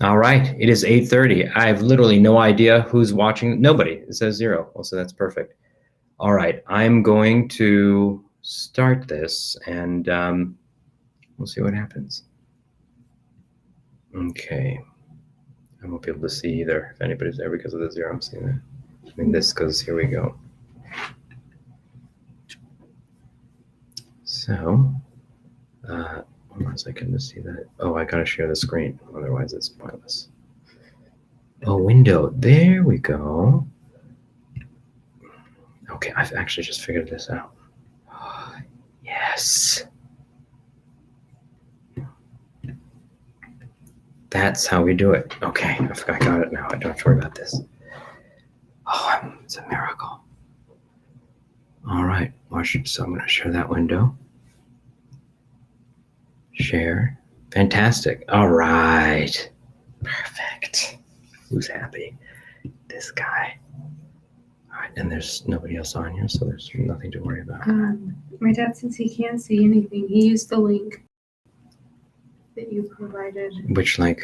All right, it is 8:30. I have literally no idea who's watching. Nobody. It says 0. Well, so that's perfect. All right, I'm going to start this, and we'll see what happens. Okay. I won't be able to see either if anybody's there because of the 0. I'm seeing that. I mean, this goes, here we go. So, hold on a second to see that. Oh, I gotta share the screen, otherwise it's pointless. Oh, window, there we go. Okay, I've actually just figured this out. Oh, yes. That's how we do it. Okay, I got it now. I don't have to worry about this. Oh, it's a miracle. All right, so I'm gonna share that window. Share. Fantastic. All right. Perfect. Who's happy? This guy. All right, and there's nobody else on here, so there's nothing to worry about. My dad says he can't see anything. He used the link that you provided. Which link?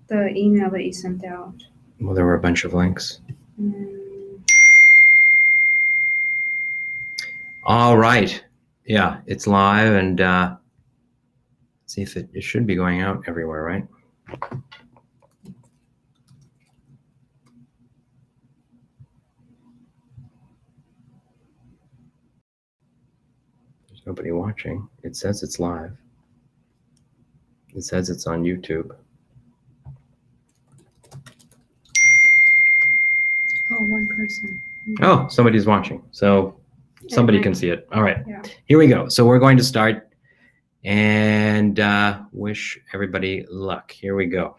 The email that you sent out. Well, there were a bunch of links. All right. Yeah, it's live, and see if it should be going out everywhere, right? There's nobody watching. It says it's live. It says it's on YouTube. Oh, one person. Oh, somebody's watching. So somebody can see it. All right. Yeah. Here we go. So we're going to start and wish everybody luck. Here we go.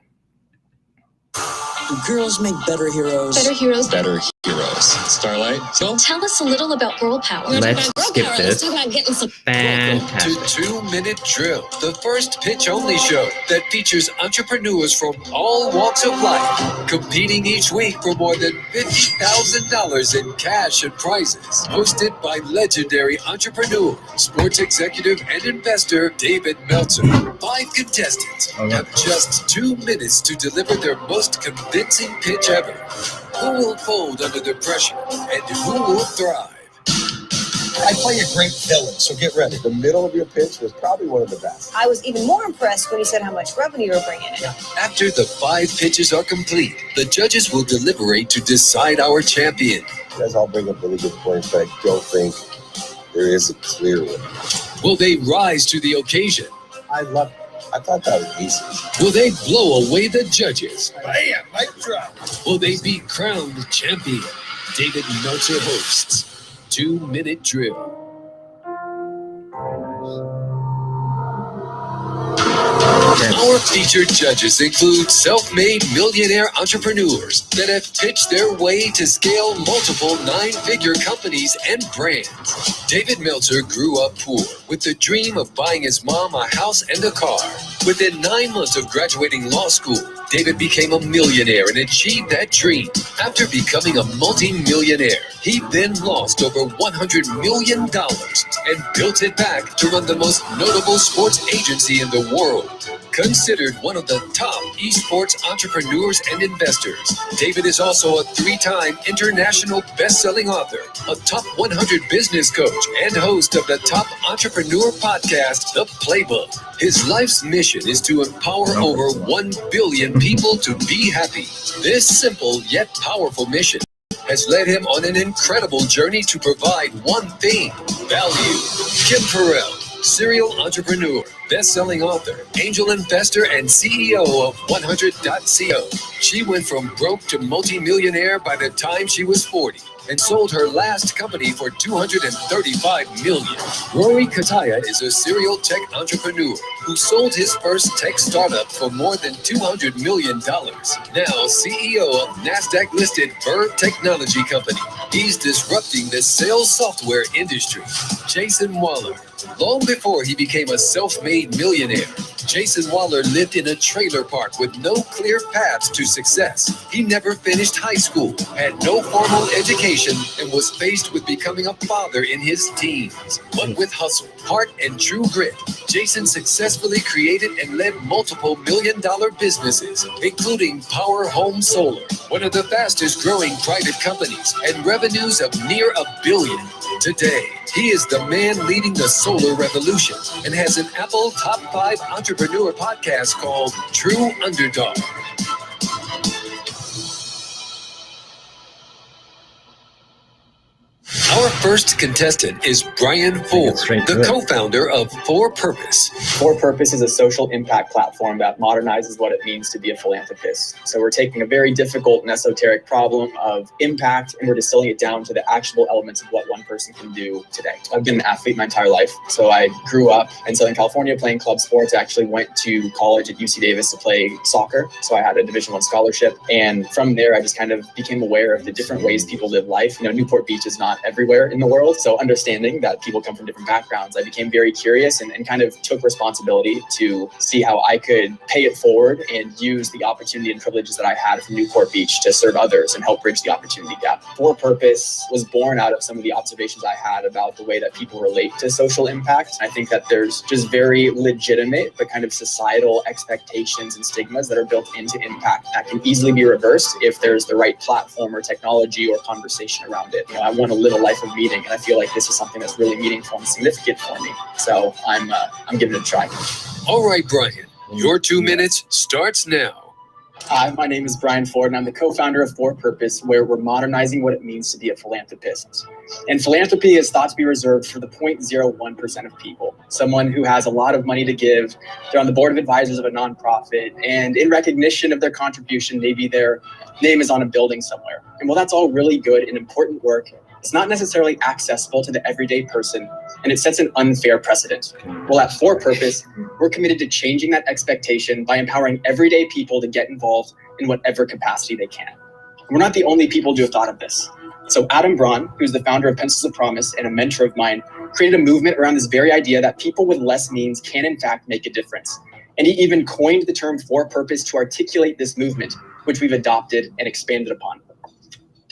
Do girls make better heroes? Better heroes. Better heroes. Starlight, so Tell us a little about girl power. Let's skip this. Let's talk about getting some. Fantastic. To 2-Minute Drill, the first pitch-only show that features entrepreneurs from all walks of life, competing each week for more than $50,000 in cash and prizes. Hosted by legendary entrepreneur, sports executive, and investor David Meltzer. 5 contestants have just 2 minutes to deliver their most convincing pitch ever. Who will fold under the pressure, and who will thrive? I play a great villain, so get ready. The middle of your pitch was probably one of the best. I was even more impressed when he said how much revenue you were bringing in. After the 5 pitches are complete, the judges will deliberate to decide our champion. You guys all bring up really good points, but I don't think there is a clear winner. Will they rise to the occasion? I thought that was easy. Will they blow away the judges? Bam, mic drop. Will they be crowned champion? David Meltzer hosts 2-Minute Drill. Our featured judges include self-made millionaire entrepreneurs that have pitched their way to scale multiple 9-figure companies and brands. David Meltzer grew up poor with the dream of buying his mom a house and a car. Within 9 months of graduating law school, David became a millionaire and achieved that dream. After becoming a multi-millionaire, he then lost over $100 million and built it back to run the most notable sports agency in the world. Considered one of the top esports entrepreneurs and investors, David is also a 3-time international best-selling author, a top 100 business coach, and host of the top entrepreneur podcast, The Playbook. His life's mission is to empower over 1 billion people to be happy. This simple yet powerful mission has led him on an incredible journey to provide one thing: value. Kim Perrell, serial entrepreneur, best-selling author, angel investor, and CEO of 100.co. She went from broke to multi-millionaire by the time she was 40 and sold her last company for $235 million. Rory Kataya is a serial tech entrepreneur who sold his first tech startup for more than $200 million. Now CEO of NASDAQ-listed Verb Technology Company. He's disrupting the sales software industry. Jason Waller. Long before he became a self-made millionaire, Jason Waller lived in a trailer park with no clear paths to success. He never finished high school, had no formal education, and was faced with becoming a father in his teens. But with hustle, heart, and true grit, Jason successfully created and led multiple million-dollar businesses, including Power Home Solar, one of the fastest growing private companies, and revenues of near $1 billion. Today, he is the man leading the solar revolution and has an Apple Top 5 Entrepreneur podcast called True Underdog. Our first contestant is Brian Ford, the co-founder of For Purpose. For Purpose is a social impact platform that modernizes what it means to be a philanthropist. So we're taking a very difficult and esoteric problem of impact, and we're distilling it down to the actual elements of what one person can do today. I've been an athlete my entire life. So I grew up in Southern California playing club sports. I actually went to college at UC Davis to play soccer. So I had a Division I scholarship. And from there, I just kind of became aware of the different ways people live life. You know, Newport Beach is not everywhere in the world. So understanding that people come from different backgrounds, I became very curious and kind of took responsibility to see how I could pay it forward and use the opportunity and privileges that I had from Newport Beach to serve others and help bridge the opportunity gap. For Purpose was born out of some of the observations I had about the way that people relate to social impact. I think that there's just very legitimate but kind of societal expectations and stigmas that are built into impact that can easily be reversed if there's the right platform or technology or conversation around it. You know, I want to live a life of meaning, and I feel like this is something that's really meaningful and significant for me. So I'm giving it a try. All right, Brian, your 2 minutes starts now. Hi, my name is Brian Ford, and I'm the co-founder of For Purpose, where we're modernizing what it means to be a philanthropist. And philanthropy is thought to be reserved for the 0.01% of people. Someone who has a lot of money to give, they're on the board of advisors of a nonprofit, and in recognition of their contribution, maybe their name is on a building somewhere. And while that's all really good and important work, it's not necessarily accessible to the everyday person, and it sets an unfair precedent. Well, at For Purpose, we're committed to changing that expectation by empowering everyday people to get involved in whatever capacity they can. We're not the only people to have thought of this. So Adam Braun, who's the founder of Pencils of Promise and a mentor of mine, created a movement around this very idea that people with less means can in fact make a difference. And he even coined the term For Purpose to articulate this movement, which we've adopted and expanded upon.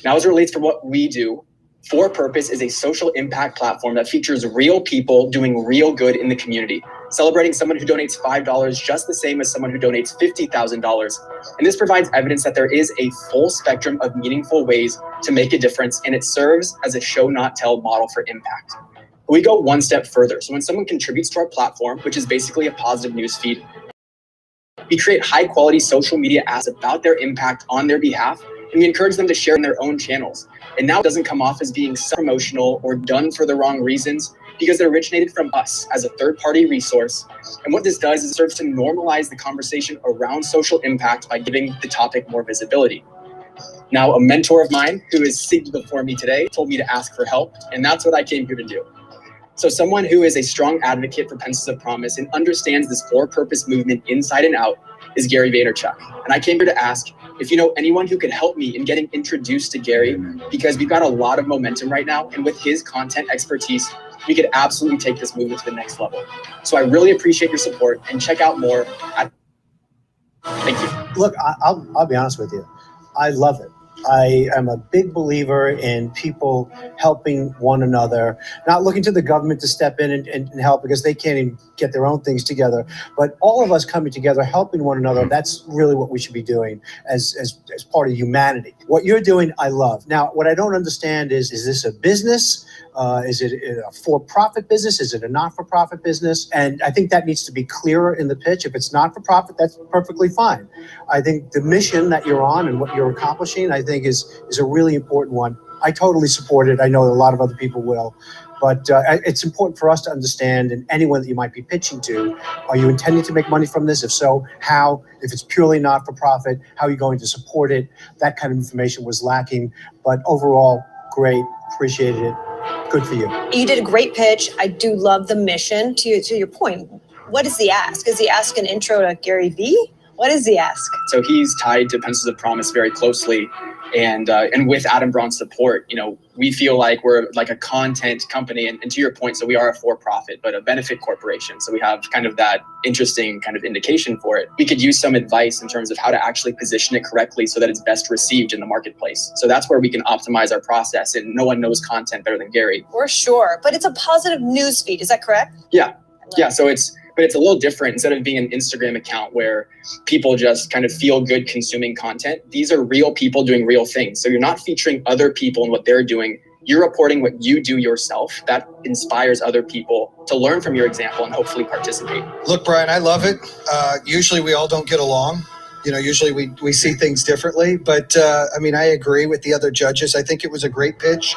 Now, as it relates to what we do, For Purpose is a social impact platform that features real people doing real good in the community, celebrating someone who donates $5 just the same as someone who donates $50,000. And this provides evidence that there is a full spectrum of meaningful ways to make a difference, and it serves as a show not tell model for impact. We go one step further. So when someone contributes to our platform, which is basically a positive news feed, we create high quality social media ads about their impact on their behalf, and we encourage them to share in their own channels. And now it doesn't come off as being promotional or done for the wrong reasons, because it originated from us as a third-party resource. And what this does is it serves to normalize the conversation around social impact by giving the topic more visibility. Now, a mentor of mine who is seated before me today told me to ask for help, and that's what I came here to do. So someone who is a strong advocate for Pencils of Promise and understands this For Purpose movement inside and out is Gary Vaynerchuk. And I came here to ask if you know anyone who could help me in getting introduced to Gary, because we've got a lot of momentum right now, and with his content expertise, we could absolutely take this movement to the next level. So I really appreciate your support, and check out more at... Thank you. Look, I'll be honest with you. I love it. I am a big believer in people helping one another, not looking to the government to step in and help because they can't even get their own things together. But all of us coming together, helping one another, that's really what we should be doing as part of humanity. What you're doing, I love. Now, what I don't understand is this a business? Is it a for-profit business? Is it a not-for-profit business? And I think that needs to be clearer in the pitch. If it's not-for-profit, that's perfectly fine. I think the mission that you're on and what you're accomplishing, I think is a really important one. I totally support it. I know a lot of other people will. But it's important for us to understand, and anyone that you might be pitching to, are you intending to make money from this? If so, how? If it's purely not-for-profit, how are you going to support it? That kind of information was lacking. But overall, great. Appreciated it. Good for you. You did a great pitch. I do love the mission. To your point, what is the ask? Is the ask an intro to Gary Vee? What is the ask? So he's tied to Pencils of Promise very closely. And with Adam Braun's support, we feel like we're like a content company. And to your point, so we are a for-profit, but a benefit corporation. So we have kind of that interesting kind of indication for it. We could use some advice in terms of how to actually position it correctly so that it's best received in the marketplace. So that's where we can optimize our process. And no one knows content better than Gary. For sure. But it's a positive news feed. Is that correct? Yeah. Yeah. So it's a little different. Instead of being an Instagram account where people just kind of feel good consuming content, these are real people doing real things. So you're not featuring other people and what they're doing. You're reporting what you do yourself. That inspires other people to learn from your example and hopefully participate. Look, Brian, I love it. Usually we all don't get along. Usually we see things differently. But, I agree with the other judges. I think it was a great pitch.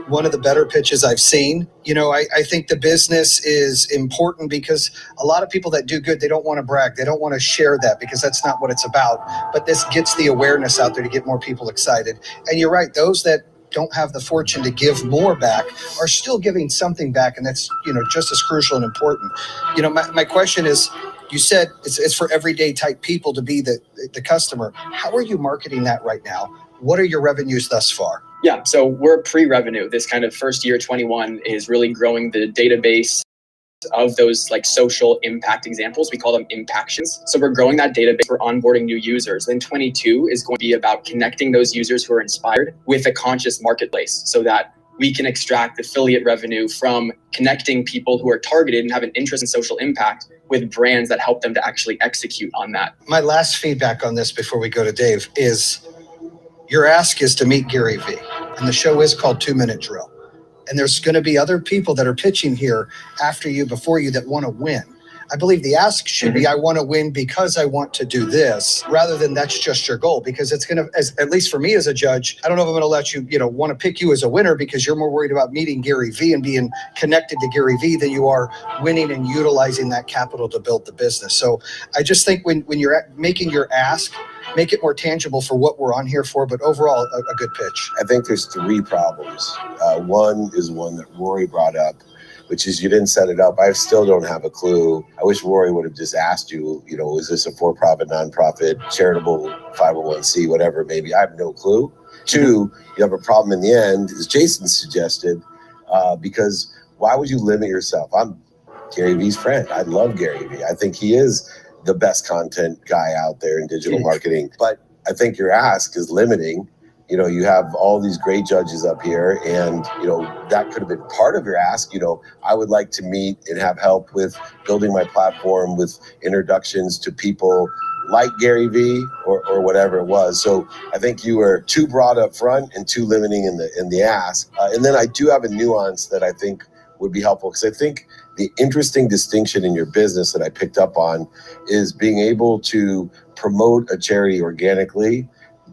One of the better pitches I've seen. I think the business is important because a lot of people that do good, they don't want to brag. They don't want to share that because that's not what it's about. But this gets the awareness out there to get more people excited. And you're right. Those that don't have the fortune to give more back are still giving something back. And that's, just as crucial and important. My question is, you said it's for everyday type people to be the customer. How are you marketing that right now? What are your revenues thus far? Yeah, so we're pre-revenue. This kind of first year, 21, is really growing the database of those like social impact examples. We call them impactions. So we're growing that database. We're onboarding new users. Then 22 is going to be about connecting those users who are inspired with a conscious marketplace so that we can extract affiliate revenue from connecting people who are targeted and have an interest in social impact with brands that help them to actually execute on that. My last feedback on this before we go to Dave is your ask is to meet Gary Vee. And the show is called 2 Minute Drill. And there's going to be other people that are pitching here after you, before you, that want to win. I believe the ask should be, I want to win because I want to do this, rather than that's just your goal. Because it's going to, at least for me as a judge, I don't know if I'm going to let you, want to pick you as a winner because you're more worried about meeting Gary Vee and being connected to Gary Vee than you are winning and utilizing that capital to build the business. So I just think when you're making your ask, make it more tangible for what we're on here for, but overall, a good pitch. I think there's 3 problems. One is one that Rory brought up, which is you didn't set it up. I still don't have a clue. I wish Rory would have just asked you, is this a for-profit, non-profit, charitable, 501c, whatever, maybe. I have no clue. 2, you have a problem in the end, as Jason suggested, because why would you limit yourself? I'm Gary Vee's friend. I love Gary Vee. I think he is the best content guy out there in digital marketing. But I think your ask is limiting. You have all these great judges up here and, that could have been part of your ask. I would like to meet and have help with building my platform with introductions to people like Gary Vee or whatever it was. So I think you were too broad up front and too limiting in the ask. And then I do have a nuance that I think would be helpful, because I think the interesting distinction in your business that I picked up on is being able to promote a charity organically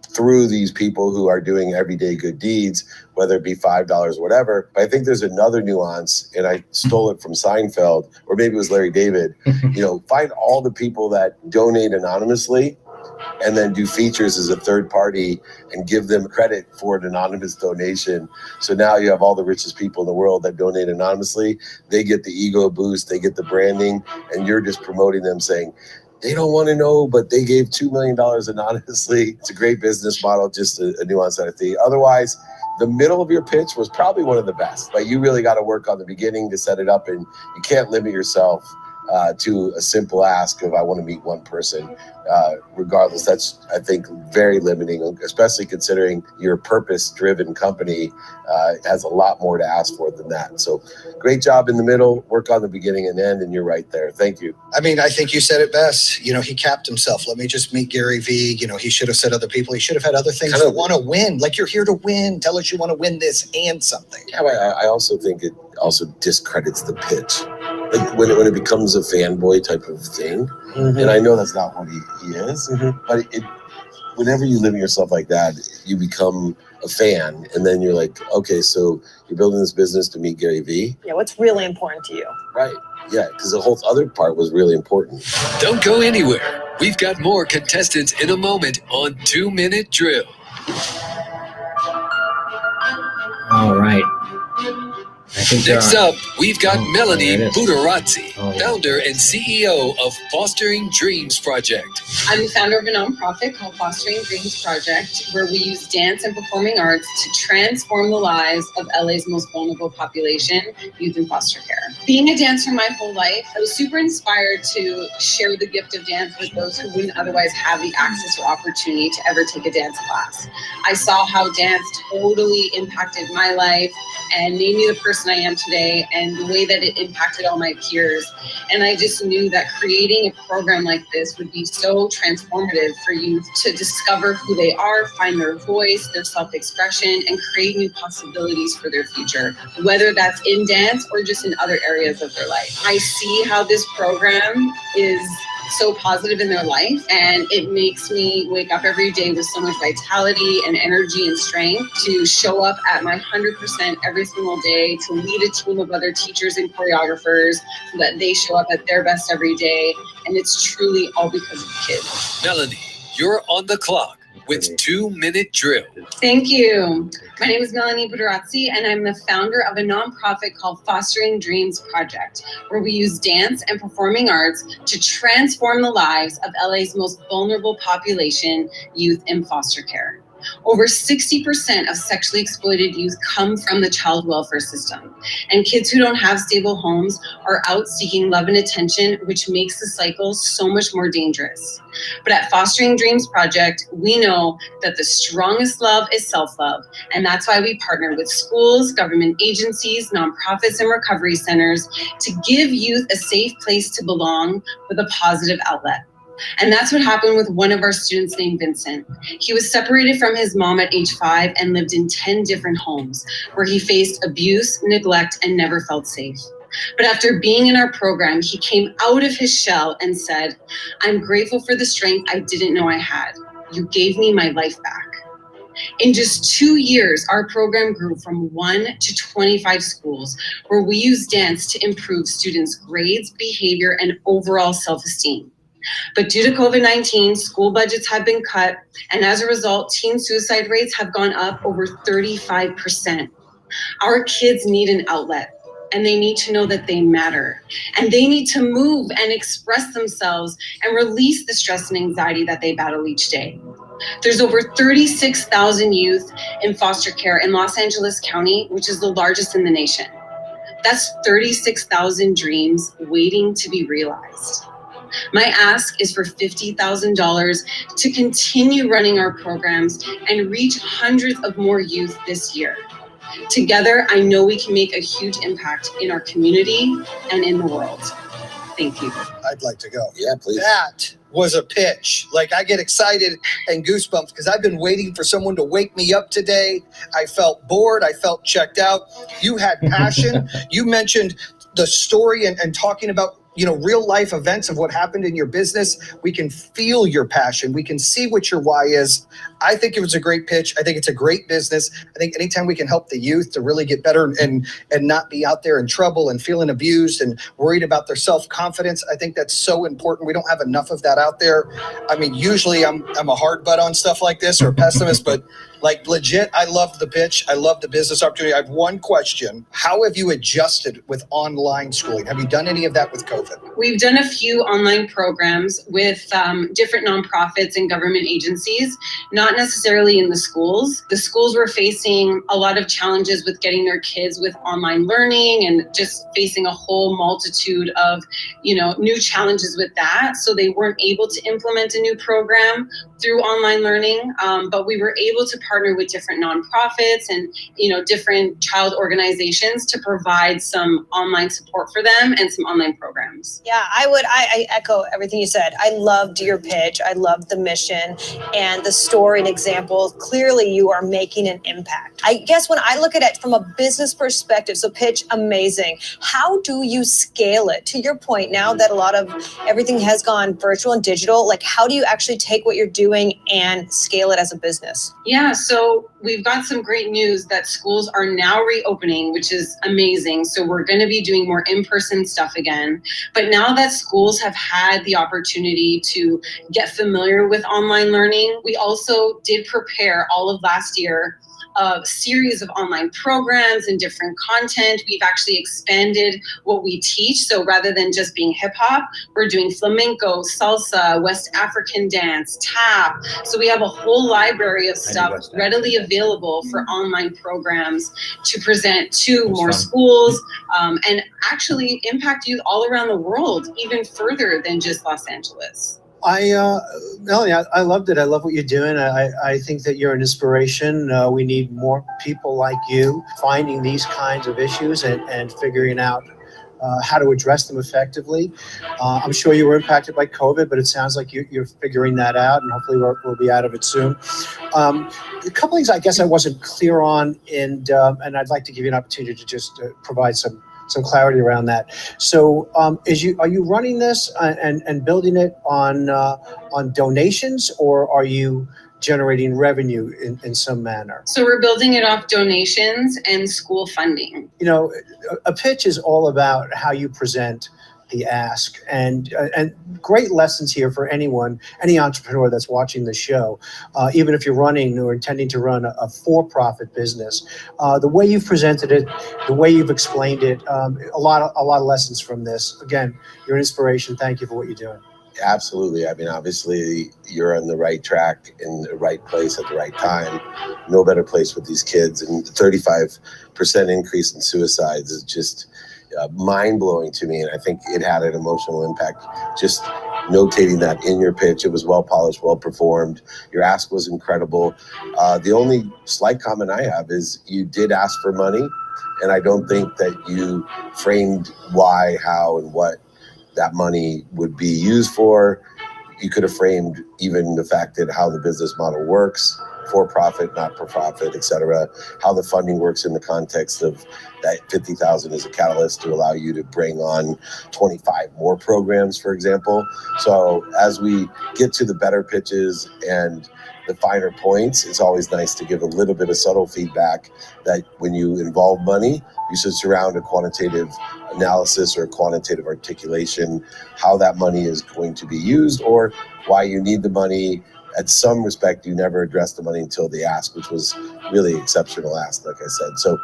through these people who are doing everyday good deeds, whether it be $5 or whatever. But I think there's another nuance, and I stole it from Seinfeld, or maybe it was Larry David. Find all the people that donate anonymously and then do features as a third party and give them credit for an anonymous donation. So now you have all the richest people in the world that donate anonymously. They get the ego boost, they get the branding, and you're just promoting them saying, they don't want to know, but they gave $2 million anonymously. It's a great business model, just a nuance that I think. Otherwise, the middle of your pitch was probably one of the best. But you really got to work on the beginning to set it up, and you can't limit yourself to a simple ask of I want to meet one person. Regardless, that's, I think, very limiting, especially considering your purpose-driven company has a lot more to ask for than that. So great job in the middle, work on the beginning and end, and you're right there. Thank you. I think you said it best. He capped himself. Let me just meet Gary Vee. He should have said other people. He should have had other things that want to win. Like, you're here to win. Tell us you want to win this and something. Yeah, I also think it also discredits the pitch. Like when it becomes a fanboy type of thing, and I know that's not what he is, but whenever you limit yourself like that, you become a fan, and then you're like, okay, so you're building this business to meet Gary Vee? Yeah, what's really important to you? Right, yeah, because the whole other part was really important. Don't go anywhere. We've got more contestants in a moment on 2 Minute Drill. All right. think Next up, we've got Oh, Melanie there it is. Budarazzi, Oh, yeah. founder and CEO of Fostering Dreams Project. I'm the founder of a nonprofit called Fostering Dreams Project, where we use dance and performing arts to transform the lives of LA's most vulnerable population, youth in foster care. Being a dancer my whole life, I was super inspired to share the gift of dance with those who wouldn't otherwise have the access or opportunity to ever take a dance class. I saw how dance totally impacted my life and made me the person I am today, and the way that it impacted all my peers. And I just knew that creating a program like this would be so transformative for youth to discover who they are, find their voice, their self-expression, and create new possibilities for their future, whether that's in dance or just in other areas of their life. I see how this program is so positive in their life, and it makes me wake up every day with so much vitality and energy and strength to show up at my 100% every single day, to lead a team of other teachers and choreographers so that they show up at their best every day. And it's truly all because of the kids. Melanie, you're on the clock with 2-minute drill. Thank you. My name is Melanie Budarazzi, and I'm the founder of a nonprofit called Fostering Dreams Project, where we use dance and performing arts to transform the lives of LA's most vulnerable population, youth in foster care. Over 60% of sexually exploited youth come from the child welfare system, and kids who don't have stable homes are out seeking love and attention, which makes the cycle so much more dangerous. But at Fostering Dreams Project, we know that the strongest love is self-love, and that's why we partner with schools, government agencies, nonprofits, and recovery centers to give youth a safe place to belong with a positive outlet. And that's what happened with one of our students named Vincent. He was separated from his mom at age 5 and lived in 10 different homes where he faced abuse, neglect, and never felt safe. But after being in our program, he came out of his shell and said, "I'm grateful for the strength I didn't know I had. You gave me my life back." In just 2 years, our program grew from 1 to 25 schools where we use dance to improve students' grades, behavior, and overall self-esteem. But due to COVID-19, school budgets have been cut, and as a result, teen suicide rates have gone up over 35%. Our kids need an outlet, and they need to know that they matter, and they need to move and express themselves and release the stress and anxiety that they battle each day. There's over 36,000 youth in foster care in Los Angeles County, which is the largest in the nation. That's 36,000 dreams waiting to be realized. My ask is for $50,000 to continue running our programs and reach hundreds of more youth this year. Together, I know we can make a huge impact in our community and in the world. Thank you. I'd like to go. Yeah, please. That was a pitch. Like, I get excited and goosebumps because I've been waiting for someone to wake me up today. I felt bored. I felt checked out. You had passion. You mentioned the story and talking about, you know, real life events of what happened in your business. We can feel your passion. We can see what your why is. I think it was a great pitch. I think it's a great business. I think anytime we can help the youth to really get better and not be out there in trouble and feeling abused and worried about their self-confidence, I think that's so important. We don't have enough of that out there. I mean, usually I'm a hard butt on stuff like this or a pessimist, but like legit, I loved the pitch. I loved the business opportunity. I have one question. How have you adjusted with online schooling? Have you done any of that with COVID? We've done a few online programs with different nonprofits and government agencies, not necessarily in the schools. The schools were facing a lot of challenges with getting their kids with online learning and just facing a whole multitude of, you know, new challenges with that. So they weren't able to implement a new program through online learning, but we were able to partner with different nonprofits and, you know, different child organizations to provide some online support for them and some online programs. Yeah, I echo everything you said. I loved your pitch. I loved the mission and the story and example. Clearly you are making an impact. I guess when I look at it from a business perspective, so pitch, amazing. How do you scale it? To your point, now that a lot of everything has gone virtual and digital, like how do you actually take what you're doing and scale it as a business? Yeah, so we've got some great news that schools are now reopening, which is amazing. So we're going to be doing more in-person stuff again. But now that schools have had the opportunity to get familiar with online learning, we also did prepare all of last year a series of online programs and different content. We've actually expanded what we teach. So rather than just being hip hop, we're doing flamenco, salsa, West African dance, tap. So we have a whole library of stuff readily available for online programs to present to more schools and actually impact youth all around the world, even further than just Los Angeles. Melanie, I loved it. I love what you're doing. I think that you're an inspiration. We need more people like you finding these kinds of issues and figuring out how to address them effectively. I'm sure you were impacted by COVID, but it sounds like you're figuring that out, and hopefully we'll be out of it soon. A couple things I guess I wasn't clear on, and I'd like to give you an opportunity to just provide some clarity around that. So are you running this and building it on donations, or are you generating revenue in some manner? So we're building it off donations and school funding. You know, a pitch is all about how you present the ask, and great lessons here for anyone, any entrepreneur that's watching the show, even if you're running or intending to run a for-profit business. The way you've presented it, the way you've explained it, a lot of lessons from this. Again, you're an inspiration. Thank you for what you're doing. Absolutely. I mean, obviously, you're on the right track in the right place at the right time. No better place with these kids. And the 35% increase in suicides is just mind-blowing to me. And I think it had an emotional impact. Just notating that in your pitch, it was well-polished, well-performed. Your ask was incredible. The only slight comment I have is you did ask for money. And I don't think that you framed why, how, and what that money would be used for. You could have framed even the fact that how the business model works, for profit, not for profit, et cetera, how the funding works in the context of that 50,000 is a catalyst to allow you to bring on 25 more programs, for example. So as we get to the better pitches and the finer points, it's always nice to give a little bit of subtle feedback that when you involve money, you should surround a quantitative analysis or quantitative articulation, how that money is going to be used or why you need the money. At some respect, you never addressed the money until the ask, which was really exceptional ask, like I said. So,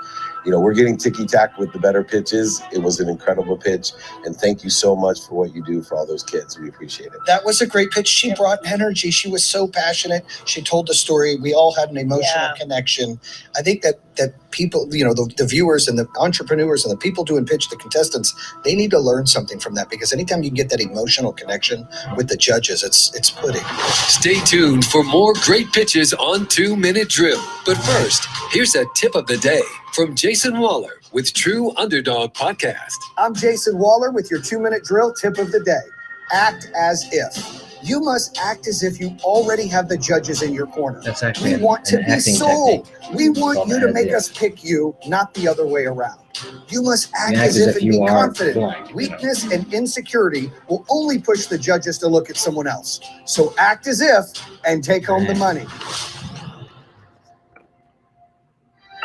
you know, we're getting ticky-tack with the better pitches. It was an incredible pitch. And thank you so much for what you do for all those kids. We appreciate it. That was a great pitch. She brought energy. She was so passionate. She told the story. We all had an emotional connection. I think that people, you know, the viewers and the entrepreneurs and the people doing pitch, the contestants, they need to learn something from that, because anytime you get that emotional connection with the judges, it's pudding. Stay tuned for more great pitches on 2 Minute Drill. But first, here's a tip of the day from Jason Waller with True Underdog Podcast. I'm Jason Waller with your 2 Minute Drill tip of the day. Act as if. You must act as if you already have the judges in your corner. That's actually we want to be sold. Technique. We want you to make us pick you, not the other way around. You must act as if and be confident. Blind, Weakness and insecurity will only push the judges to look at someone else. So act as if and take home the money.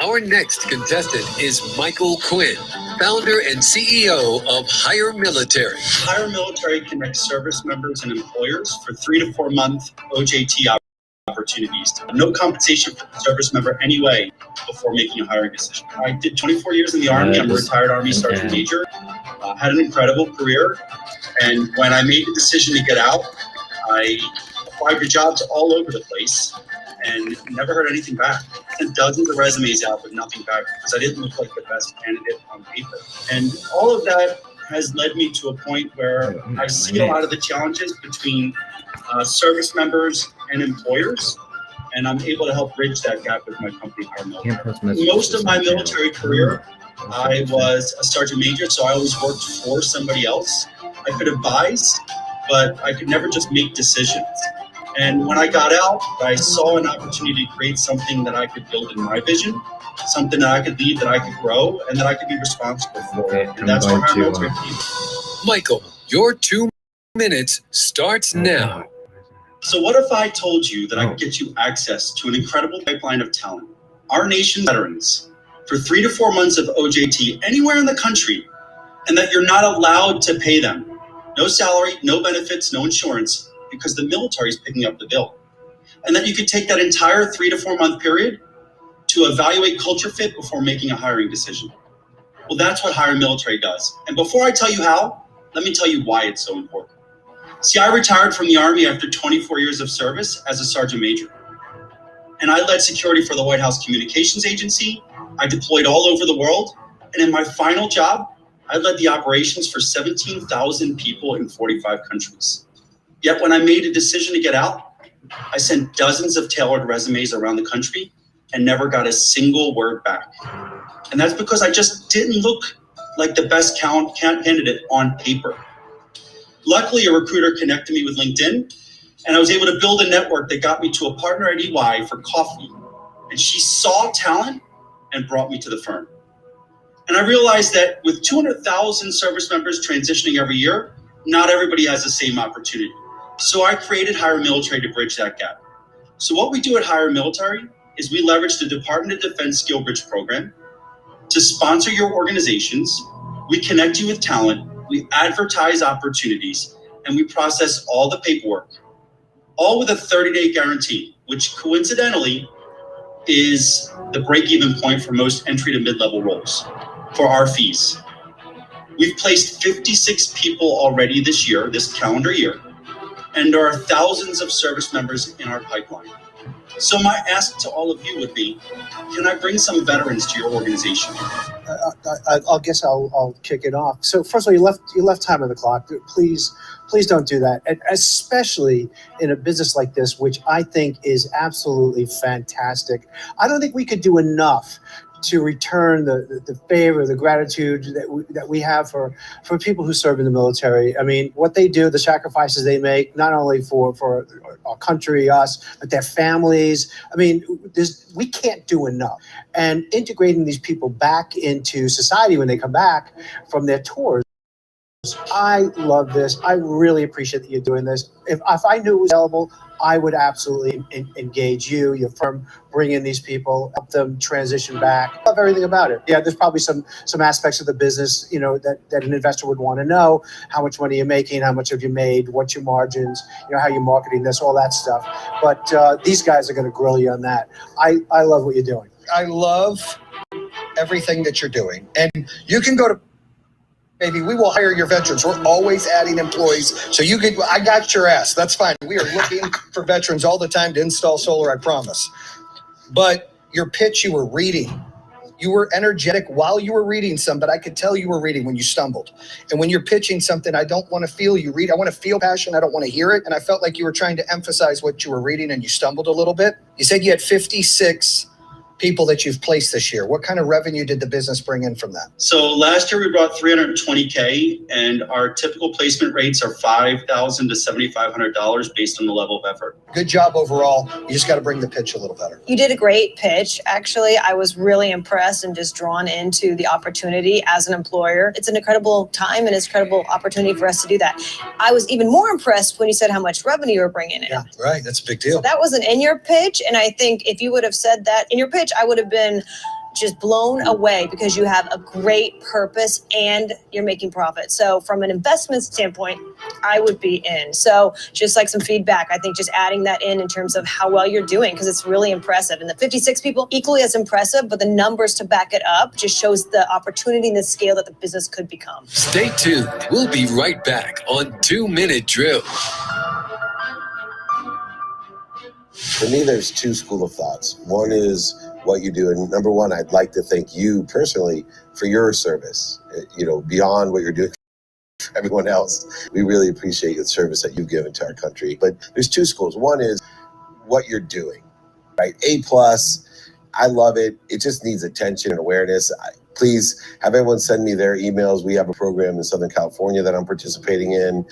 Our next contestant is Michael Quinn, founder and CEO of Hire Military. Hire Military connects service members and employers for 3 to 4 month OJT opportunities. No compensation for the service member anyway before making a hiring decision. I did 24 years in the Army. I'm a retired Army Sergeant Major. Had an incredible career. And when I made the decision to get out, I applied for jobs all over the place and never heard anything back. Sent dozens of resumes out with nothing back because I didn't look like the best candidate on paper. And all of that has led me to a point where I see a lot of the challenges between service members and employers, and I'm able to help bridge that gap with my company, Hire Military. Most of my military career, I was a sergeant major, so I always worked for somebody else. I could advise, but I could never just make decisions. And when I got out, I saw an opportunity to create something that I could build in my vision, something that I could lead, that I could grow, and that I could be responsible for. And that's where Hire Military came. Michael, your 2 minutes starts now. So what if I told you that I could get you access to an incredible pipeline of talent, our nation's veterans, for 3 to 4 months of OJT anywhere in the country, and that you're not allowed to pay them? No salary, no benefits, no insurance, because the military is picking up the bill. And that you could take that entire 3 to 4 month period to evaluate culture fit before making a hiring decision. Well, that's what Hire Military does. And before I tell you how, let me tell you why it's so important. See, I retired from the Army after 24 years of service as a sergeant major. And I led security for the White House Communications Agency. I deployed all over the world. And in my final job, I led the operations for 17,000 people in 45 countries. Yet when I made a decision to get out, I sent dozens of tailored resumes around the country and never got a single word back. And that's because I just didn't look like the best candidate on paper. Luckily, a recruiter connected me with LinkedIn, and I was able to build a network that got me to a partner at EY for coffee. And she saw talent and brought me to the firm. And I realized that with 200,000 service members transitioning every year, not everybody has the same opportunity. So I created Hire Military to bridge that gap. So what we do at Hire Military is we leverage the Department of Defense Skill Bridge program to sponsor your organizations. We connect you with talent, we advertise opportunities, and we process all the paperwork, all with a 30-day guarantee, which coincidentally is the break-even point for most entry to mid-level roles for our fees. We've placed 56 people already this year, this calendar year, and there are thousands of service members in our pipeline. So my ask to all of you would be, can I bring some veterans to your organization? I guess I'll kick it off. So first of all, you left time on the clock. Please don't do that, and especially in a business like this, which I think is absolutely fantastic. I don't think we could do enough to return the favor, the gratitude that we have for people who serve in the military. I mean, what they do, the sacrifices they make, not only for our country, us, but their families. I mean, we can't do enough. And integrating these people back into society when they come back from their tours, I love this. I really appreciate that you're doing this. If I knew it was available, I would absolutely engage you, your firm, bring in these people, help them transition back. I love everything about it. Yeah, there's probably some aspects of the business, that an investor would want to know. How much money you're making, how much have you made, what's your margins, how you're marketing this, all that stuff. But these guys are going to grill you on that. I love what you're doing. I love everything that you're doing. And you can go to Maybe we will hire your veterans. We're always adding employees. So I got your ass. That's fine. We are looking for veterans all the time to install solar, I promise. But your pitch, you were reading. You were energetic while you were reading some, but I could tell you were reading when you stumbled. And when you're pitching something, I don't want to feel you read. I want to feel passion. I don't want to hear it. And I felt like you were trying to emphasize what you were reading and you stumbled a little bit. You said you had 56 people that you've placed this year. What kind of revenue did the business bring in from that? So last year we brought $320K, and our typical placement rates are $5,000 to $7,500 based on the level of effort. Good job overall. You just got to bring the pitch a little better. You did a great pitch. Actually, I was really impressed and just drawn into the opportunity as an employer. It's an incredible time and it's an incredible opportunity for us to do that. I was even more impressed when you said how much revenue you were bringing in. Yeah, right. That's a big deal. So that wasn't in your pitch. And I think if you would have said that in your pitch, I would have been just blown away because you have a great purpose and you're making profit. So from an investment standpoint, I would be in. So just like some feedback, I think just adding that in terms of how well you're doing, because it's really impressive. And the 56 people, equally as impressive, but the numbers to back it up just shows the opportunity and the scale that the business could become. Stay tuned. We'll be right back on 2 Minute Drill. For me, there's two schools of thoughts. One is what you do. And number one, I'd like to thank you personally for your service, beyond what you're doing for everyone else. We really appreciate the service that you've given to our country. But there's two schools. One is what you're doing, right? A+, I love it. It just needs attention and awareness. Please have everyone send me their emails. We have a program in Southern California that I'm participating in,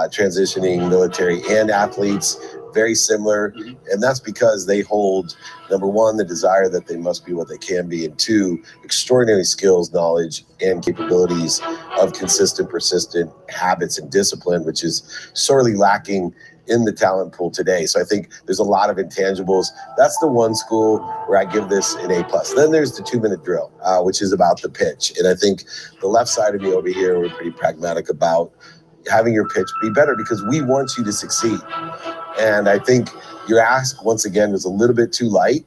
transitioning military and athletes, very similar. And that's because they hold, number one, the desire that they must be what they can be, and two, extraordinary skills, knowledge, and capabilities of consistent, persistent habits and discipline, which is sorely lacking in the talent pool today. So I think there's a lot of intangibles. That's the one school where I give this an A+. Then there's the 2 minute drill, which is about the pitch. And I think the left side of me over here, we're pretty pragmatic about having your pitch be better because we want you to succeed. And I think your ask, once again, was a little bit too light.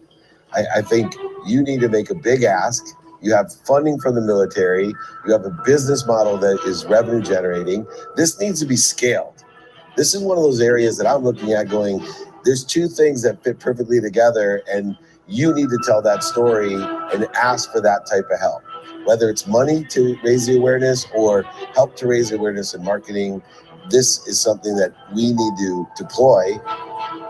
I think You need to make a big ask. You have funding from the military. You have a business model that is revenue generating. This needs to be scaled. This is one of those areas that I'm looking at going, there's two things that fit perfectly together, and you need to tell that story and ask for that type of help. Whether it's money to raise the awareness or help to raise the awareness in marketing, this is something that we need to deploy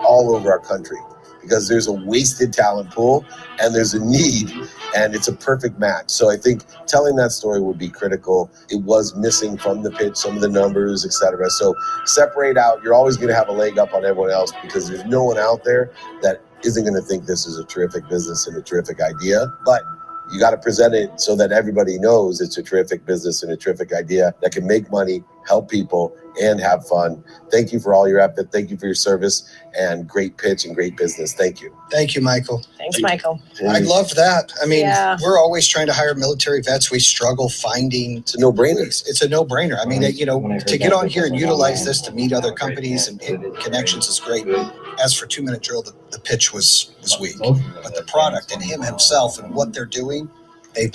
all over our country, because there's a wasted talent pool and there's a need, and it's a perfect match. So I think telling that story would be critical. It was missing from the pitch, some of the numbers, etc. So separate out. You're always going to have a leg up on everyone else, because there's no one out there that isn't going to think this is a terrific business and a terrific idea. But you got to present it so that everybody knows it's a terrific business and a terrific idea that can make money, help people, and have fun. Thank you for all your effort. Thank you for your service, and great pitch and great business. Thank you. Thank you, Michael. Thanks, Michael. I love that. I mean, Yeah. we're always trying to hire military vets. We struggle finding. It's a no-brainer. It's a no-brainer. I mean, to get on here and utilize this to meet other companies and hit connections is great. As for 2 Minute Drill, the pitch was weak, but the product and him himself and what they're doing, A+, A+.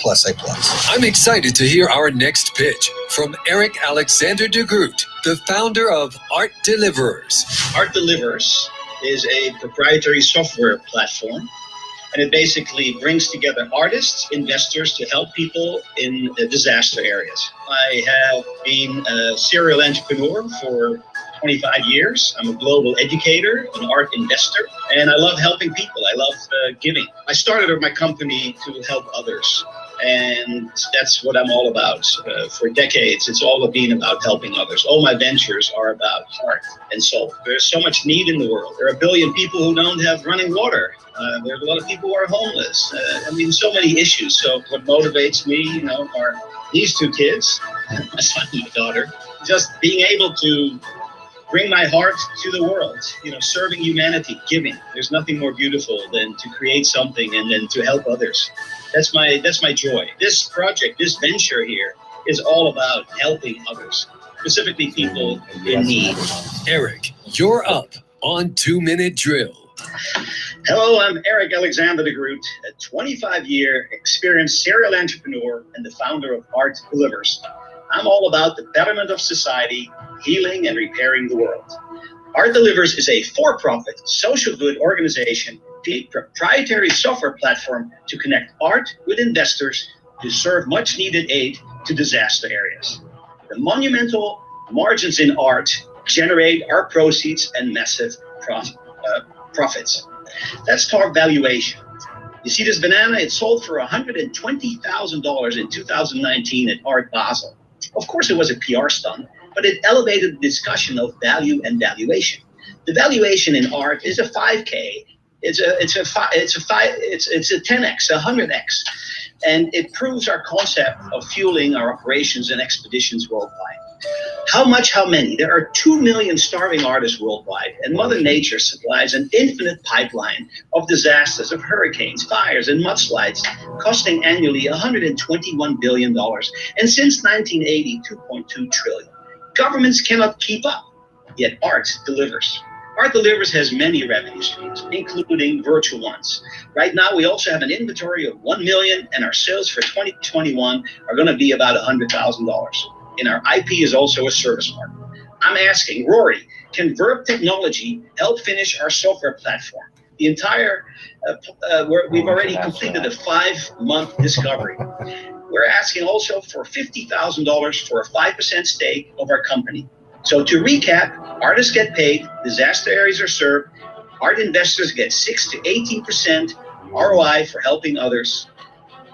I'm excited to hear our next pitch from Eric Alexander de Groot, the founder of Art Deliverers. Art Delivers is a proprietary software platform, and it basically brings together artists, investors to help people in disaster areas. I have been a serial entrepreneur for 25 years. I'm a global educator, an art investor, and I love helping people. I love giving. I started my company to help others, and that's what I'm all about. For decades, it's all been about helping others. All my ventures are about heart and soul. There's so much need in the world. There are 1 billion people who don't have running water. There's a lot of people who are homeless. I mean, so many issues. So what motivates me, are these two kids, my son and my daughter, just being able to bring my heart to the world, serving humanity, giving. There's nothing more beautiful than to create something and then to help others. That's my joy. This project, this venture here, is all about helping others, specifically people in need. Eric, you're up on 2 Minute Drill. Hello, I'm Eric Alexander de Groot, a 25-year experienced serial entrepreneur and the founder of Art Delivers. I'm all about the betterment of society, healing and repairing the world. Art Delivers is a for-profit social good organization, a proprietary software platform to connect art with investors to serve much needed aid to disaster areas. The monumental margins in art generate our proceeds and massive profits. Let's talk valuation. You see this banana, it sold for $120,000 in 2019 at Art Basel. Of course, it was a PR stunt, but it elevated the discussion of value and valuation. The valuation in art is a 5K. It's a 10x, a 100x, and it proves our concept of fueling our operations and expeditions worldwide. How much? How many? There are 2 million starving artists worldwide, and Mother Nature supplies an infinite pipeline of disasters, of hurricanes, fires, and mudslides, costing annually $121 billion, and since 1980, $2.2 trillion. Governments cannot keep up, yet art delivers. Art Delivers has many revenue streams, including virtual ones. Right now, we also have an inventory of 1 million, and our sales for 2021 are going to be about $100,000. And our IP is also a service mark. I'm asking, Rory, can Verb Technology help finish our software platform? The entire, we've already completed a 5-month discovery. We're asking also for $50,000 for a 5% stake of our company. So to recap, artists get paid, disaster areas are served, art investors get 6 to 18% ROI for helping others.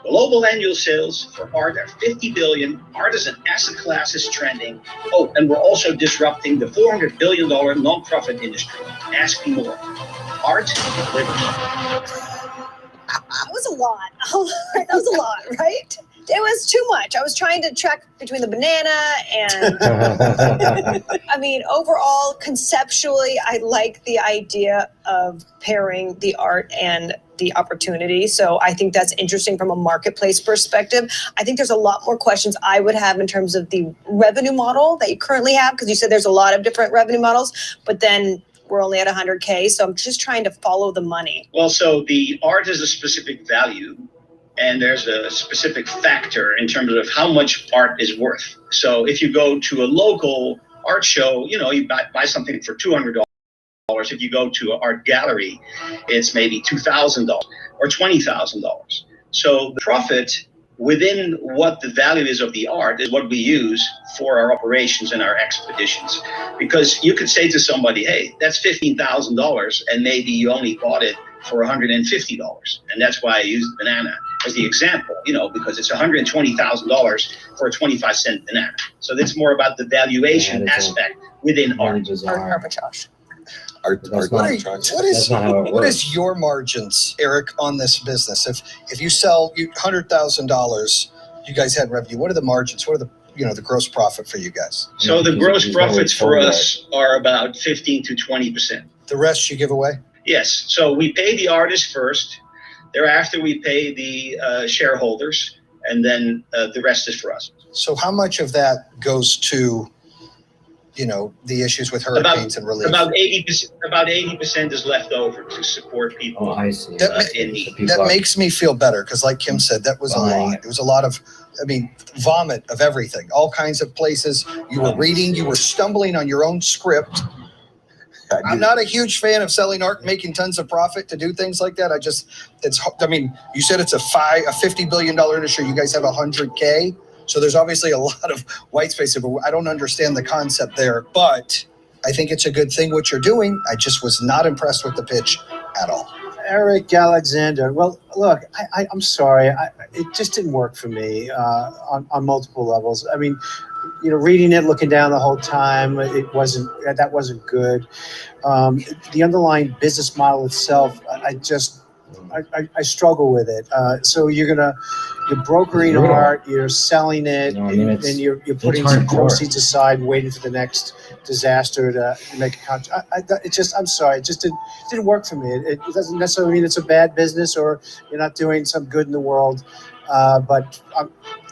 Global annual sales for art are 50 billion. Art as an asset class is trending. Oh, and we're also disrupting the $400 billion nonprofit industry. Ask me more. Art delivers. That was a lot. That was a lot, right? It was too much. I was trying to track between the banana and I mean, overall, conceptually, I like the idea of pairing the art and the opportunity. So I think that's interesting from a marketplace perspective. I think there's a lot more questions I would have in terms of the revenue model that you currently have, because you said there's a lot of different revenue models, but then we're only at 100K. So I'm just trying to follow the money. Well, so the art is a specific value, and there's a specific factor in terms of how much art is worth. So if you go to a local art show, you know, you buy something for $200. If you go to an art gallery, it's maybe $2,000 or $20,000. So the profit within what the value is of the art is what we use for our operations and our expeditions. Because you could say to somebody, hey, that's $15,000, and maybe you only bought it for $150. And that's why I used banana as the example, you know, because it's $120,000 for a 25-cent banana. So that's more about the valuation aspect within art. Art arbitrage. What is your margins, Eric, on this business? If you sell $100,000, you guys had revenue. What are the margins? What are the gross profit for you guys? So the gross profits for us are about 15 to 20%. The rest you give away? Yes. So we pay the artist first. Thereafter, we pay the shareholders, and then the rest is for us. So how much of that goes to, you know, the issues with hurricanes and relief? About 80% is left over to support people. Oh, I see. In need. That makes me feel better because, like Kim said, that was a lot. It was a lot of, vomit of everything, all kinds of places. You were reading, you were stumbling on your own script. I'm not a huge fan of selling art, making tons of profit to do things like that. You said it's a $50 billion industry. You guys have 100K. So there's obviously a lot of white space. I don't understand the concept there, but I think it's a good thing what you're doing. I just was not impressed with the pitch at all. Eric Alexander. Well, look, I'm sorry. It just didn't work for me on multiple levels. I mean, you know, reading it, looking down the whole time, that wasn't good. The underlying business model itself, I struggle with it. So you're brokering art, you're selling it, and you're putting some proceeds aside, and waiting for the next disaster to make a contract. I'm sorry, it just didn't work for me. It doesn't necessarily mean it's a bad business or you're not doing some good in the world, but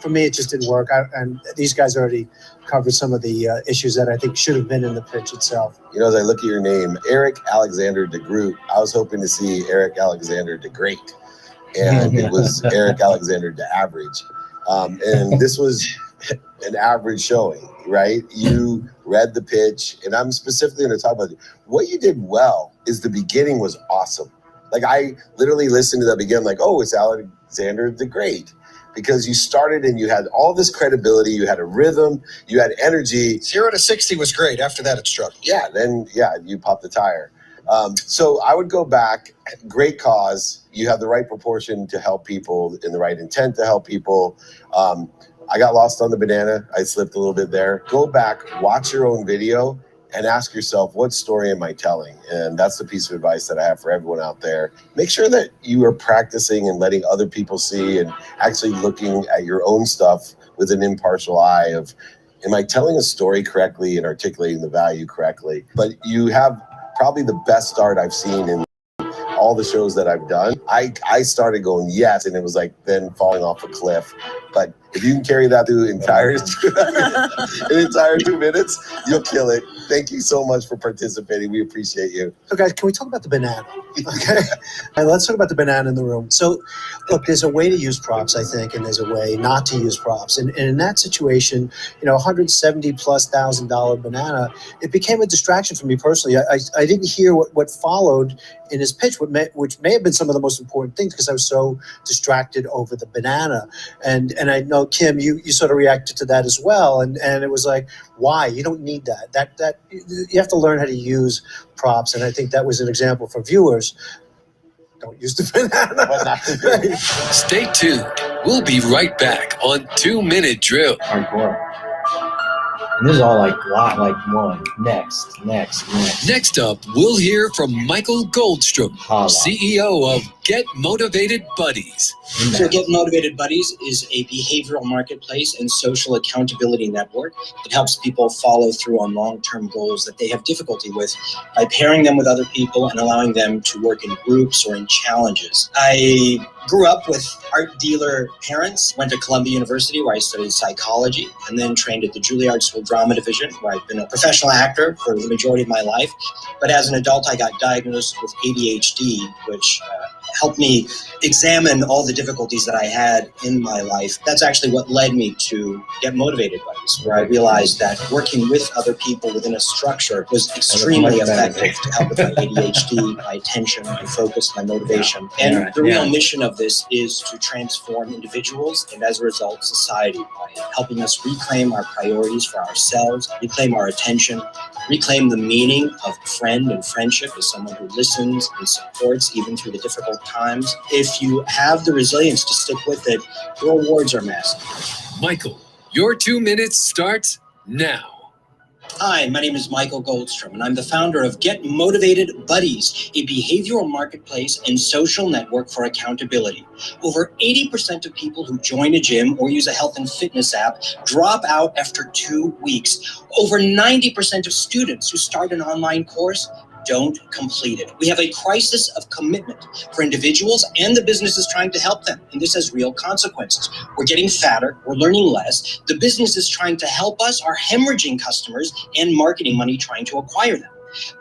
for me, it just didn't work. And these guys already covered some of the issues that I think should have been in the pitch itself. You know, as I look at your name, Eric Alexander de Groot, I was hoping to see Eric Alexander de Great. And it was Eric Alexander de Average. And this was an average showing, right? You read the pitch, and I'm specifically going to talk about it. What you did well is the beginning was awesome. Like, I literally listened to that beginning like, oh, it's Alexander the Great. Because you started and you had all this credibility, you had a rhythm, you had energy. 0 to 60 was great. After that, it struggled. Yeah, then, you popped the tire. So I would go back, great cause. You have the right proportion to help people and the right intent to help people. I got lost on the banana. I slipped a little bit there. Go back, watch your own video, and ask yourself, what story am I telling? And that's the piece of advice that I have for everyone out there. Make sure that you are practicing and letting other people see and actually looking at your own stuff with an impartial eye of, am I telling a story correctly and articulating the value correctly? But you have probably the best start I've seen in all the shows that I've done. I started going, yes, and it was like then falling off a cliff. But if you can carry that through an entire 2 minutes, you'll kill it. Thank you so much for participating. We appreciate you. So guys, can we talk about the banana? Okay. And let's talk about the banana in the room. So look, there's a way to use props, I think, and there's a way not to use props. And in that situation, you know, $170,000+ banana, it became a distraction for me personally. I didn't hear what followed in his pitch, which may have been some of the most important things because I was so distracted over the banana. And I know, Kim, you sort of reacted to that as well. And it was like, why? You don't need that. That you have to learn how to use props. And I think that was an example for viewers. Don't use the banana. Stay tuned. We'll be right back on 2 Minute Drill. Hardcore. And this is all like one. Next. Next up, we'll hear from Michael Goldstrom, CEO of Get Motivated Buddies. So Get Motivated Buddies is a behavioral marketplace and social accountability network that helps people follow through on long-term goals that they have difficulty with by pairing them with other people and allowing them to work in groups or in challenges. I Grew up with art dealer parents, went to Columbia University where I studied psychology, and then trained at the Juilliard School Drama Division where I've been a professional actor for the majority of my life. But as an adult, I got diagnosed with ADHD, which helped me examine all the difficulties that I had in my life. That's actually what led me to Get Motivated Buddies, where I realized that working with other people within a structure was extremely effective to help with my ADHD, my attention, my focus, my motivation. And the real mission of this is to transform individuals and, as a result, society by helping us reclaim our priorities for ourselves, reclaim our attention, reclaim the meaning of friend and friendship as someone who listens and supports even through the difficult times. If you have the resilience to stick with it, your rewards are massive. Michael, your 2 minutes starts now. Hi, my name is Michael Goldstrom, and I'm the founder of Get Motivated Buddies, a behavioral marketplace and social network for accountability. Over 80% of people who join a gym or use a health and fitness app drop out after 2 weeks. Over 90% of students who start an online course don't complete it. We have a crisis of commitment for individuals and the businesses trying to help them, and this has real consequences. We're getting fatter, we're learning less. The businesses trying to help us are hemorrhaging customers and marketing money trying to acquire them.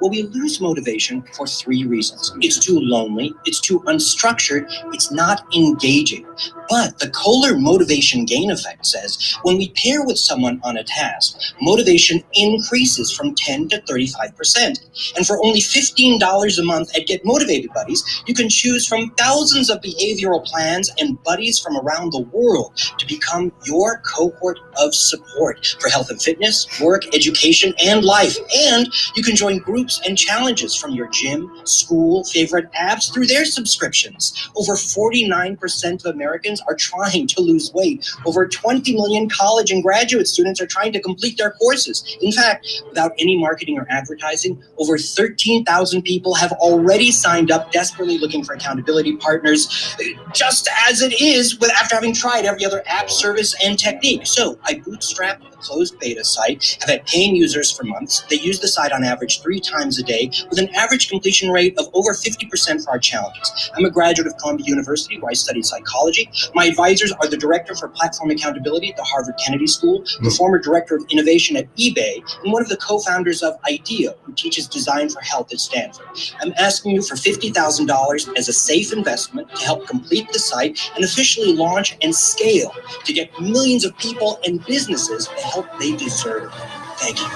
Well, we lose motivation for 3 reasons. It's too lonely, it's too unstructured, it's not engaging. But the Kohler motivation gain effect says when we pair with someone on a task, motivation increases from 10 to 35%. And for only $15 a month at Get Motivated Buddies, you can choose from thousands of behavioral plans and buddies from around the world to become your cohort of support for health and fitness, work, education, and life. And you can join groups and challenges from your gym, school, favorite apps through their subscriptions. Over 49% of Americans are trying to lose weight. Over 20 million college and graduate students are trying to complete their courses. In fact, without any marketing or advertising, over 13,000 people have already signed up, desperately looking for accountability partners, just as it is after having tried every other app, service, and technique. So I bootstrapped a closed beta site, have had paying users for months. They use the site on average 3 times a day with an average completion rate of over 50% for our challenges. I'm a graduate of Columbia University where I studied psychology. My advisors are the director for platform accountability at the Harvard Kennedy School, the former director of innovation at eBay, and one of the co-founders of IDEA, who teaches design for health at Stanford. I'm asking you for $50,000 as a safe investment to help complete the site and officially launch and scale to get millions of people and businesses the help they deserve. Thank you.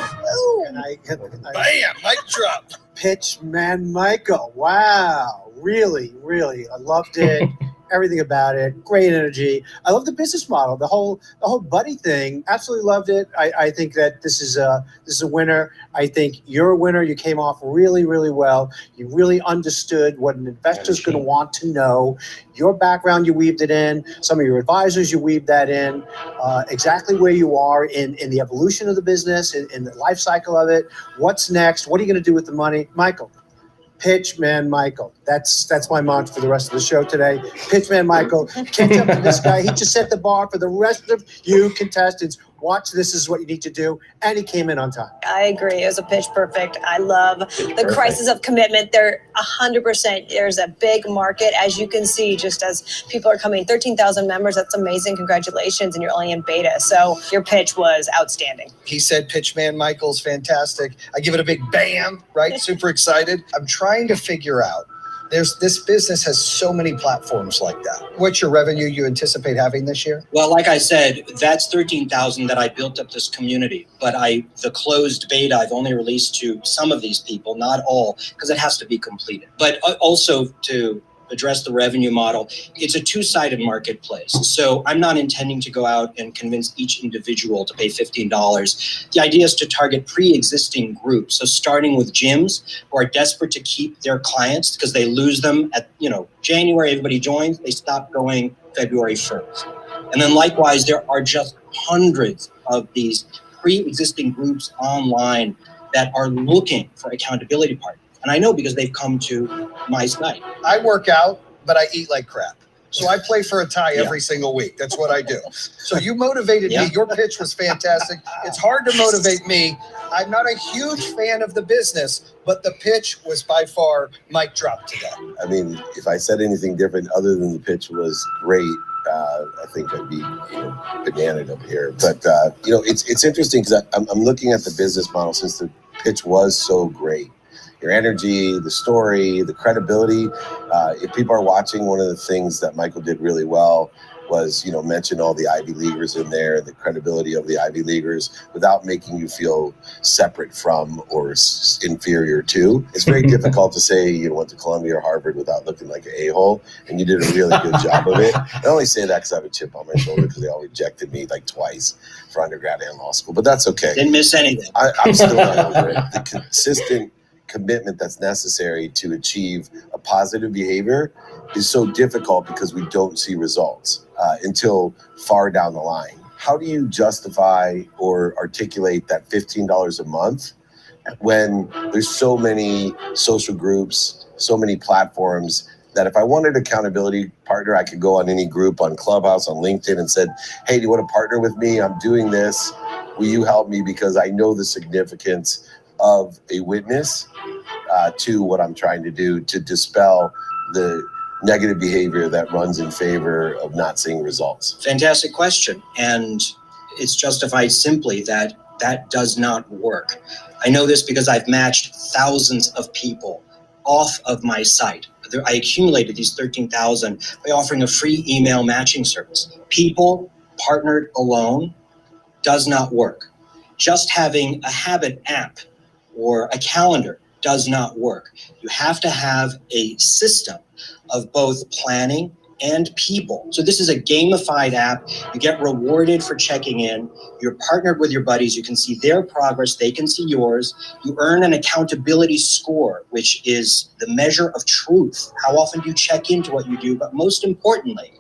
Bam! Mic drop. Pitch man Michael. Wow. Really, really. I loved it. Everything about it. Great energy. I love the business model. The whole buddy thing. Absolutely loved it. I think that this is a winner. I think you're a winner. You came off really, really well. You really understood what an investor's going to want to know. Your background, you weaved it in. Some of your advisors, you weaved that in. Exactly where you are in the evolution of the business, in the life cycle of it. What's next? What are you going to do with the money? Michael. Pitchman Michael. That's my mantra for the rest of the show today. Pitchman Michael. Catch up with this guy. He just set the bar for the rest of you contestants. Watch, this is what you need to do. And he came in on time. I agree. It was a pitch perfect. I love the crisis of commitment. They're 100%. There's a big market, as you can see, just as people are coming. 13,000 members. That's amazing. Congratulations. And you're only in beta. So your pitch was outstanding. He said Pitchman Michael's fantastic. I give it a big bam, right? Super excited. I'm trying to figure out. This business has so many platforms like that. What's your revenue you anticipate having this year? Well, like I said, that's 13,000 that I built up this community. But the closed beta, I've only released to some of these people, not all, because it has to be completed. But also to address the revenue model, it's a 2-sided marketplace. So I'm not intending to go out and convince each individual to pay $15. The idea is to target pre-existing groups. So starting with gyms who are desperate to keep their clients because they lose them at January, everybody joins, they stop going February 1st. And then likewise, there are just hundreds of these pre-existing groups online that are looking for accountability partners. And I know because they've come to my site. I work out, but I eat like crap. So I play for a tie every single week. That's what I do. So you motivated me. Your pitch was fantastic. It's hard to motivate me. I'm not a huge fan of the business, but the pitch was by far mic drop today. I mean, if I said anything different other than the pitch was great, I think I'd be bananaed up here. But it's interesting because I'm looking at the business model since the pitch was so great. Your energy, the story, the credibility. If people are watching, one of the things that Michael did really well was, mention all the Ivy Leaguers in there, the credibility of the Ivy Leaguers without making you feel separate from or inferior to. It's very difficult to say you went to Columbia or Harvard without looking like an a-hole, and you did a really good job of it. I only say that because I have a chip on my shoulder because they all rejected me like twice for undergrad and law school, but that's okay. Didn't miss anything. I'm still not over it. The consistent commitment that's necessary to achieve a positive behavior is so difficult because we don't see results until far down the line. How do you justify or articulate that $15 a month when there's so many social groups, so many platforms that if I wanted an accountability partner, I could go on any group on Clubhouse, on LinkedIn and said, hey, do you want to partner with me? I'm doing this. Will you help me? Because I know the significance of a witness to what I'm trying to do to dispel the negative behavior that runs in favor of not seeing results. Fantastic question. And it's justified simply that does not work. I know this because I've matched thousands of people off of my site. I accumulated these 13,000 by offering a free email matching service. People partnered alone does not work. Just having a habit app or a calendar does not work. You have to have a system of both planning and people. So this is a gamified app. You get rewarded for checking in. You're partnered with your buddies. You can see their progress. They can see yours. You earn an accountability score, which is the measure of truth. How often do you check into what you do? But most importantly,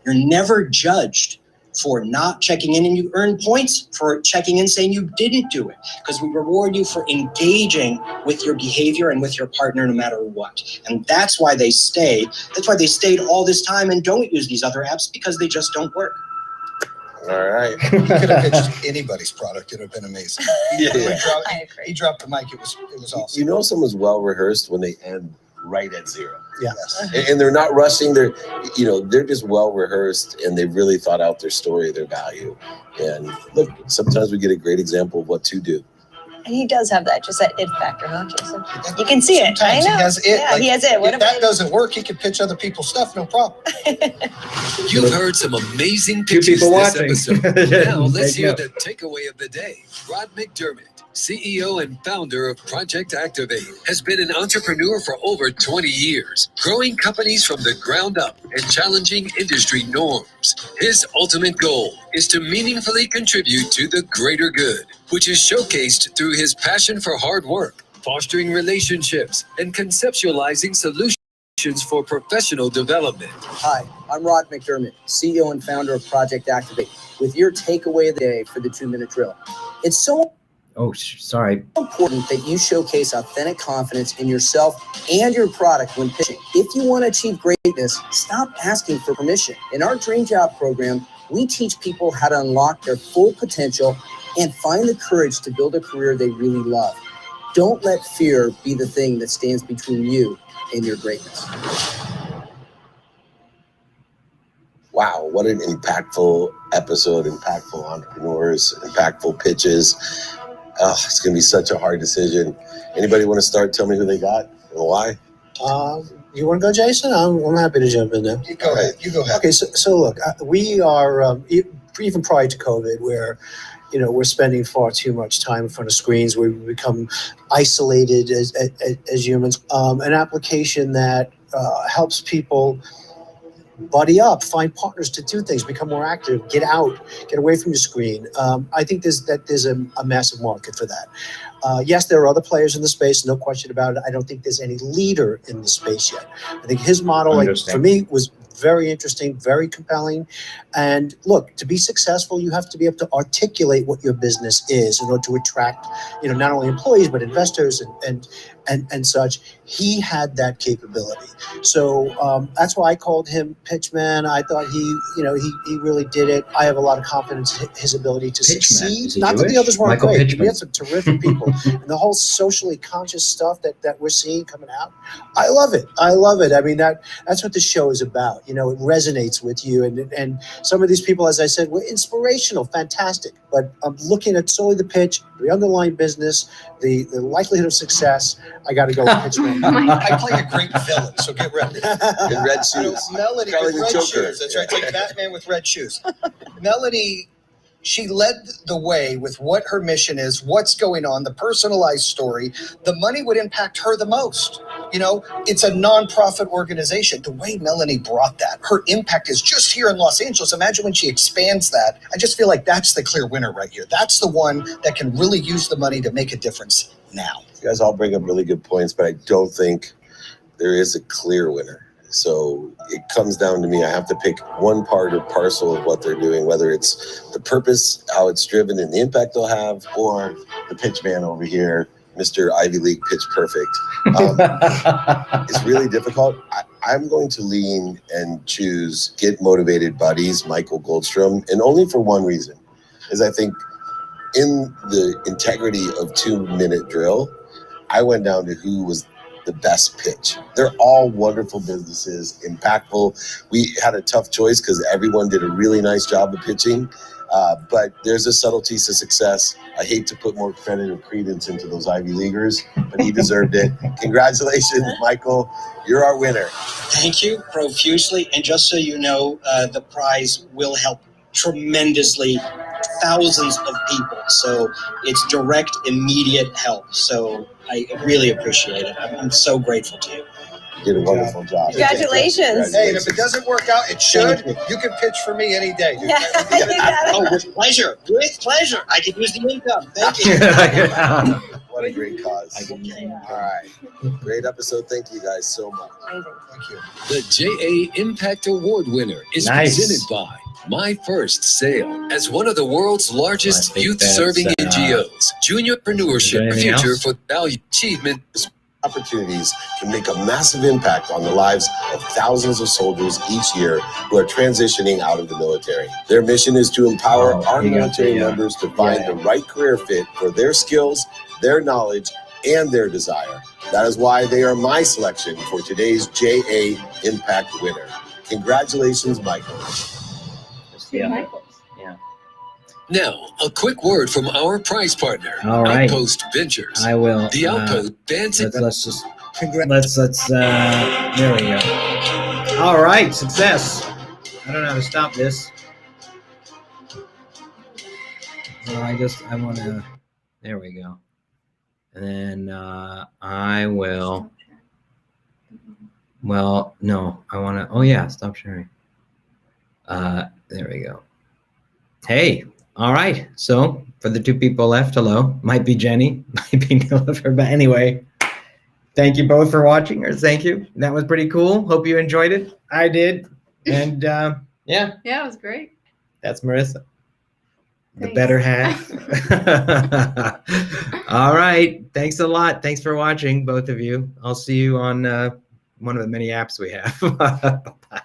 you're never judged for not checking in, and you earn points for checking in saying you didn't do it, because we reward you for engaging with your behavior and with your partner no matter what. And that's why they stay. That's why they stayed all this time and don't use these other apps, because they just don't work. All right. You could have pitched anybody's product. It would have been amazing. Yeah. He dropped the mic. It was awesome. You know someone's well rehearsed when they end right at zero. Yes. And they're not rushing. They're just well rehearsed, and they've really thought out their story, their value. And look, sometimes we get a great example of what to do. And he does have that it factor, huh, Jason? You can see it. I Sometimes know. he has it. Yeah, he has it. If that doesn't work, he can pitch other people's stuff, no problem. You've heard some amazing Two pitches people this watching. episode. Now let's Take hear note. the takeaway of the day. Rod McDermott, CEO and founder of Project Activate, has been an entrepreneur for over 20 years, growing companies from the ground up and challenging industry norms. His ultimate goal is to meaningfully contribute to the greater good, which is showcased through his passion for hard work, fostering relationships, and conceptualizing solutions for professional development. Hi, I'm Rod McDermott, CEO and founder of Project Activate, with your takeaway of the day for the 2-minute drill. It's so sorry. important that you showcase authentic confidence in yourself and your product when pitching. If you want to achieve greatness, stop asking for permission. In our Dream Job program, we teach people how to unlock their full potential and find the courage to build a career they really love. Don't let fear be the thing that stands between you and your greatness. Wow, what an impactful episode, impactful entrepreneurs, impactful pitches. Oh, it's going to be such a hard decision. Anybody want to start? Tell me who they got and why. You want to go, Jason? I'm happy to jump in there. You go ahead. Okay, so look, we are, even prior to COVID, where we're spending far too much time in front of screens. We become isolated as humans. An application that helps people buddy up, find partners to do things, become more active, get out, get away from your screen. I think there's a massive market for that. Yes, there are other players in the space, no question about it. I don't think there's any leader in the space yet. I think his model, for me, was very interesting, very compelling. And look, to be successful, you have to be able to articulate what your business is in order to attract, not only employees, but investors and such. He had that capability. So that's why I called him Pitchman. I thought he really did it. I have a lot of confidence in his ability to succeed. Not that the others weren't Michael great. Pitchman. We had some terrific people. And the whole socially conscious stuff that we're seeing coming out, I love it. I love it. I mean, that's what the show is about. It resonates with you. And some of these people, as I said, were inspirational, fantastic. But I'm looking at solely the pitch, the underlying business, the likelihood of success. I got to go with Pitchman. I play a great villain, so get ready. In red shoes. Melanie Probably with the red Joker. shoes. That's right. Take Batman with red shoes. Melanie, she led the way with what her mission is, what's going on, the personalized story. The money would impact her the most. It's a nonprofit organization. The way Melanie brought that, her impact is just here in Los Angeles. Imagine when she expands that. I just feel like that's the clear winner right here. That's the one that can really use the money to make a difference now. You guys all bring up really good points, but I don't think there is a clear winner. So it comes down to me. I have to pick one part or parcel of what they're doing, whether it's the purpose, how it's driven, and the impact they'll have, or the pitch man over here, Mr. Ivy League Pitch Perfect. It's really difficult. I'm going to lean and choose Get Motivated Buddies, Michael Goldstrom, and only for one reason, is I think in the integrity of 2-minute drill, I went down to who was the best pitch. They're all wonderful businesses, impactful. We had a tough choice because everyone did a really nice job of pitching, but there's a subtlety to success. I hate to put more credit or credence into those Ivy Leaguers, but he deserved it. Congratulations, Michael. You're our winner. Thank you profusely. And just so you know, the prize will help tremendously thousands of people. So it's direct, immediate help. So I really appreciate it. I'm so grateful to you. You did a wonderful job. Congratulations. Hey, and if it doesn't work out, it should. You can pitch for me any day. Oh, with pleasure. With pleasure. I can use the income. Thank you. What a great cause. All right. Great episode. Thank you guys so much. Thank you. The JA Impact Award winner is Nice. presented by My First Sale. As one of the world's largest I think youth-serving that's, NGOs, Juniorpreneurship anything Future else? for Value Achievement. Opportunities can make a massive impact on the lives of thousands of soldiers each year who are transitioning out of the military. Their mission is to empower our you got military the, members to find the right career fit for their skills, their knowledge, and their desire. That is why they are my selection for today's JA Impact winner. Congratulations, Michael. Yeah. Now, a quick word from our prize partner, All right. Outpost Ventures. I will. The Outpost advancing. Let's just. Let's. There we go. All right, success. I don't know how to stop this. So I want to. There we go. And then I will. Well, no, I want to. Oh yeah, stop sharing. There we go. Hey. All right. So for the two people left, hello. Might be Jenny, might be Nilifer, but anyway, thank you both for watching, or thank you. That was pretty cool. Hope you enjoyed it. I did. And yeah, Yeah, it was great. that's Marissa, the Thanks. better half. All right. Thanks a lot. Thanks for watching, both of you. I'll see you on one of the many apps we have. Bye.